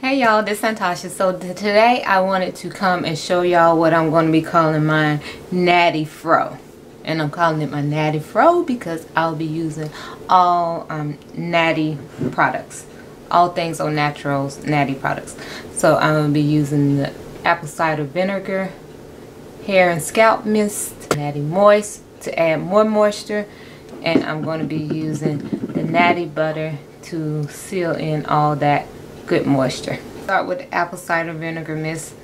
Hey y'all, this is Santasha. So today I wanted to come and show y'all what I'm going to be calling my Natty Afro. And I'm calling it my Natty Afro because I'll be using all natty products. All things au naturals, natty products. So I'm going to be using the apple cider vinegar, hair and scalp mist, Natty Moist to add more moisture. And I'm going to be using the natty butter to seal in all that good moisture. Start with the apple cider vinegar mist,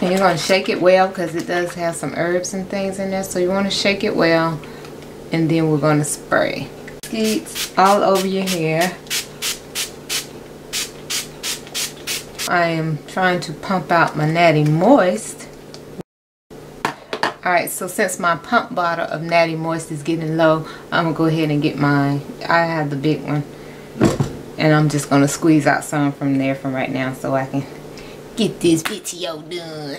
and you're going to shake it well because it does have some herbs and things in there, so you want to shake it well, and then we're going to spray skeets all over your hair. I am trying to pump out my Natty Moist. Alright, so since my pump bottle of Natty Moist is getting low, I'm going to go ahead and get mine. I have the big one. And I'm just going to squeeze out some from there from right now so I can get this video done.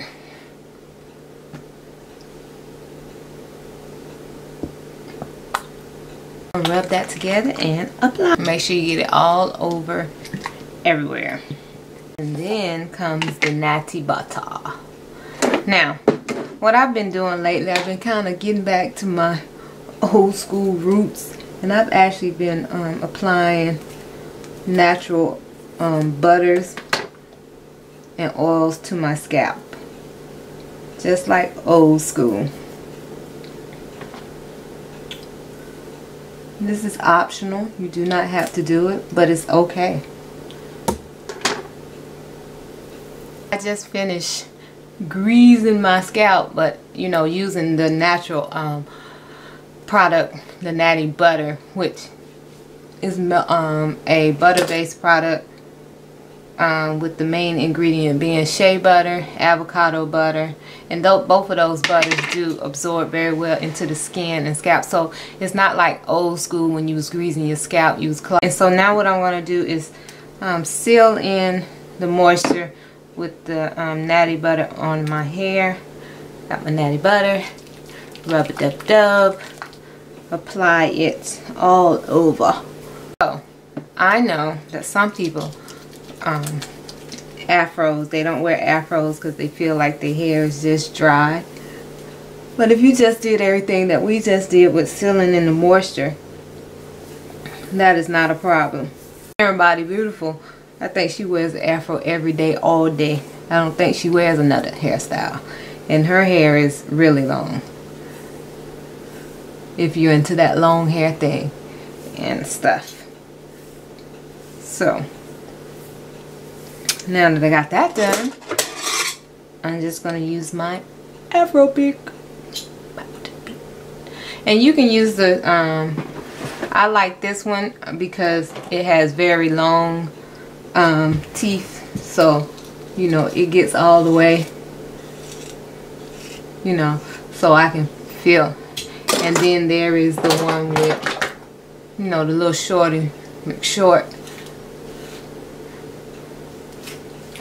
Rub that together and apply. Make sure you get it all over everywhere. And then comes the Natty butter. Now, what I've been doing lately, I've been kind of getting back to my old school roots. And I've actually been applying natural butters and oils to my scalp, just like old school. This is optional. You do not have to do it, but it's okay. I just finished greasing my scalp, but you know, using the natural product, the Natty butter, which is a butter-based product with the main ingredient being shea butter, avocado butter, and both of those butters do absorb very well into the skin and scalp. So it's not like old school when you was greasing your scalp, use cloth. And so now what I'm going to do is seal in the moisture with the Natty butter on my hair. Got my Natty butter, rub it dub, apply it all over. So, I know that some people, afros, they don't wear afros because they feel like their hair is just dry. But if you just did everything that we just did with sealing in the moisture, that is not a problem. Everybody beautiful, I think she wears an afro every day, all day. I don't think she wears another hairstyle. And her hair is really long. If you're into that long hair thing and stuff. So, now that I got that done, I'm just going to use my Afro pick. And you can use the, I like this one because it has very long teeth. So, you know, it gets all the way, you know, so I can feel. And then there is the one with, you know, the little short.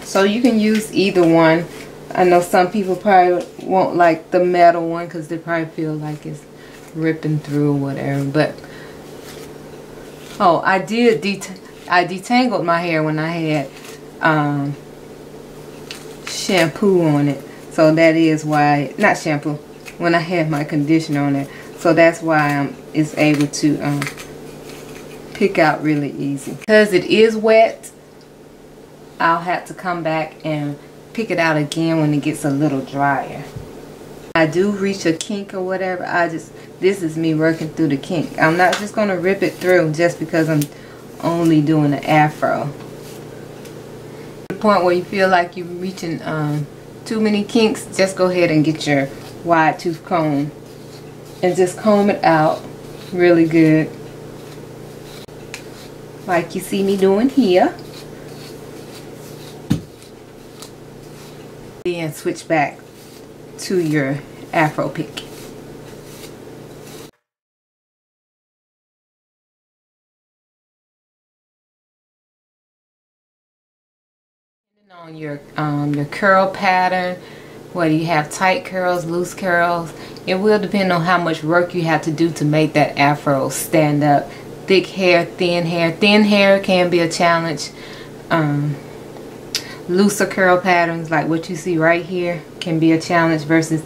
So you can use either one. I know some people probably won't like the metal one because they probably feel like it's ripping through or whatever. But oh, I detangled my hair when I had shampoo on it. So that is why, not shampoo, when I had my conditioner on it. So that's why it's able to pick out really easy. Because it is wet, I'll have to come back and pick it out again when it gets a little drier. I do reach a kink or whatever, this is me working through the kink. I'm not just going to rip it through just because I'm only doing an afro. The point where you feel like you're reaching too many kinks, just go ahead and get your wide tooth comb and just comb it out really good. Like you see me doing here. Then switch back to your Afro pick. On your curl pattern, whether you have tight curls, loose curls, it will depend on how much work you have to do to make that afro stand up. Thick hair, thin hair. Thin hair can be a challenge. looser curl patterns like what you see right here can be a challenge, versus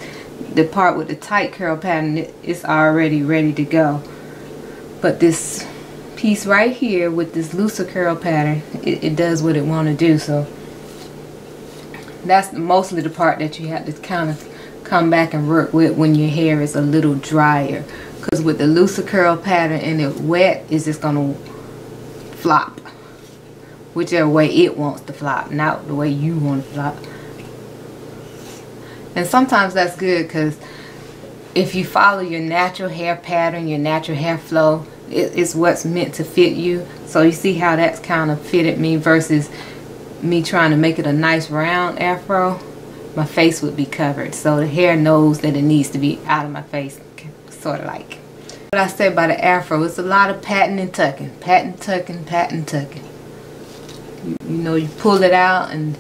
the part with the tight curl pattern, it's already ready to go. But this piece right here with this looser curl pattern, it does what it want to do. So that's mostly the part that you have to kind of come back and work with when your hair is a little drier, because with the looser curl pattern and it wet, it's just gonna flop whichever way it wants to flop, not the way you want to flop. And sometimes that's good, because if you follow your natural hair pattern, your natural hair flow, it's what's meant to fit you. So you see how that's kind of fitted me, versus me trying to make it a nice round afro. My face would be covered, so the hair knows that it needs to be out of my face, sort of like. What I said about the afro, it's a lot of patting and tucking, patting, tucking, patting, tucking. You know, you pull it out and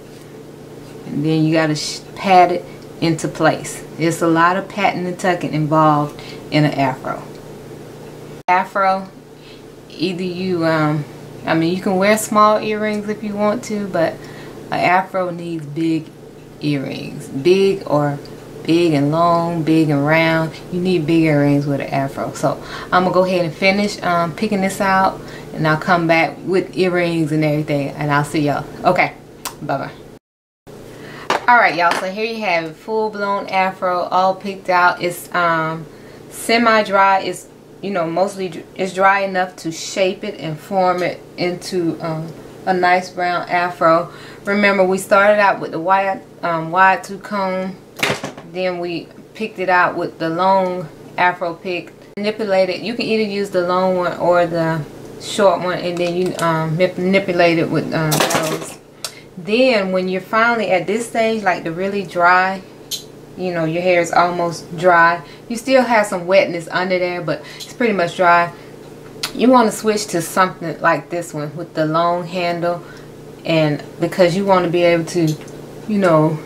then you gotta pat it into place. It's a lot of patting and tucking involved in an afro. Afro, either you I mean, you can wear small earrings if you want to, but an afro needs big earrings, big and long, big and round. You need big earrings with an afro. So I'm gonna go ahead and finish picking this out, and I'll come back with earrings and everything, and I'll see y'all. Okay, bye bye. Alright y'all, so here you have it, full-blown afro, all picked out. It's semi-dry. It's, you know, mostly it's dry enough to shape it and form it into a nice round afro. Remember, we started out with the wide tooth comb, then we picked it out with the long afro pick. Manipulate it. You can either use the long one or the short one, and then you manipulate it with those. Then when you're finally at this stage, like the really dry, you know, your hair is almost dry, you still have some wetness under there, but it's pretty much dry. You want to switch to something like this one with the long handle, and because you want to be able to, you know,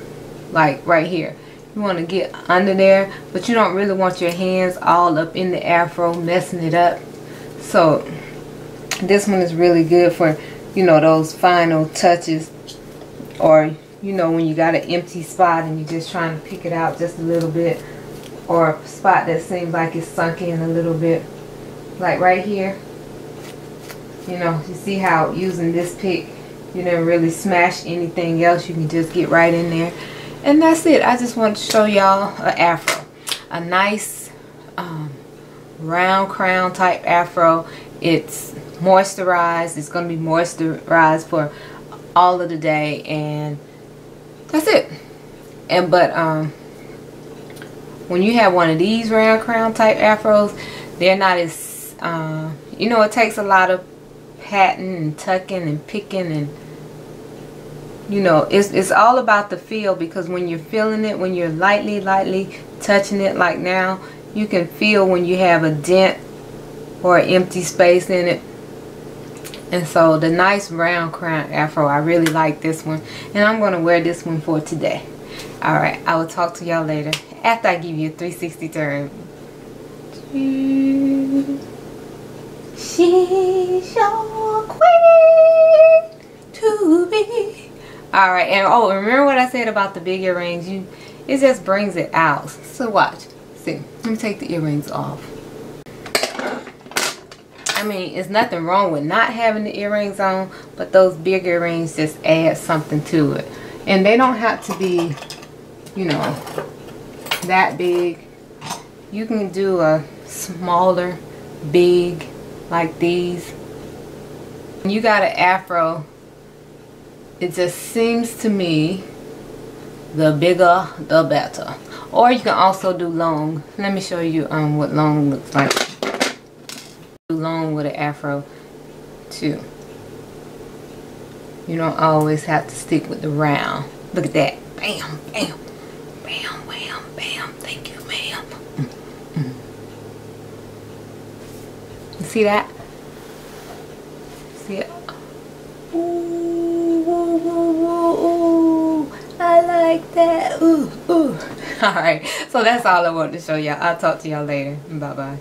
like right here, you want to get under there, but you don't really want your hands all up in the afro messing it up. So this one is really good for, you know, those final touches, or, you know, when you got an empty spot and you're just trying to pick it out just a little bit, or a spot that seems like it's sunk in a little bit, like right here. You know, you see how using this pick, you didn't really smash anything else. You can just get right in there, and that's it. I just want to show y'all an afro, a nice round crown type afro. It's moisturized. It's going to be moisturized for all of the day, and that's it. And but when you have one of these round crown type afros, they're not as you know, it takes a lot of patting and tucking and picking, and you know, it's all about the feel, because when you're feeling it, when you're lightly touching it, like now, you can feel when you have a dent or an empty space in it. And so the nice round crown afro, I really like this one, and I'm going to wear this one for today. Alright, I will talk to y'all later after I give you a 360 turn. She's your queen to be. Alright, and oh, remember what I said about the big earrings? It just brings it out. So watch. See, let me take the earrings off. I mean, there's nothing wrong with not having the earrings on, but those big earrings just add something to it. And they don't have to be, you know, that big. You can do a smaller, big, like these. When you got an afro, it just seems to me the bigger the better. Or you can also do long. Let me show you what long looks like. Long with an afro too. You don't always have to stick with the round. Look at that. Bam, bam, bam, bam, bam. Thank you, ma'am. You see that? See it? Ooh, ooh, ooh, ooh, ooh. I like that. Ooh, ooh. Alright, so that's all I wanted to show y'all. I'll talk to y'all later. Bye bye.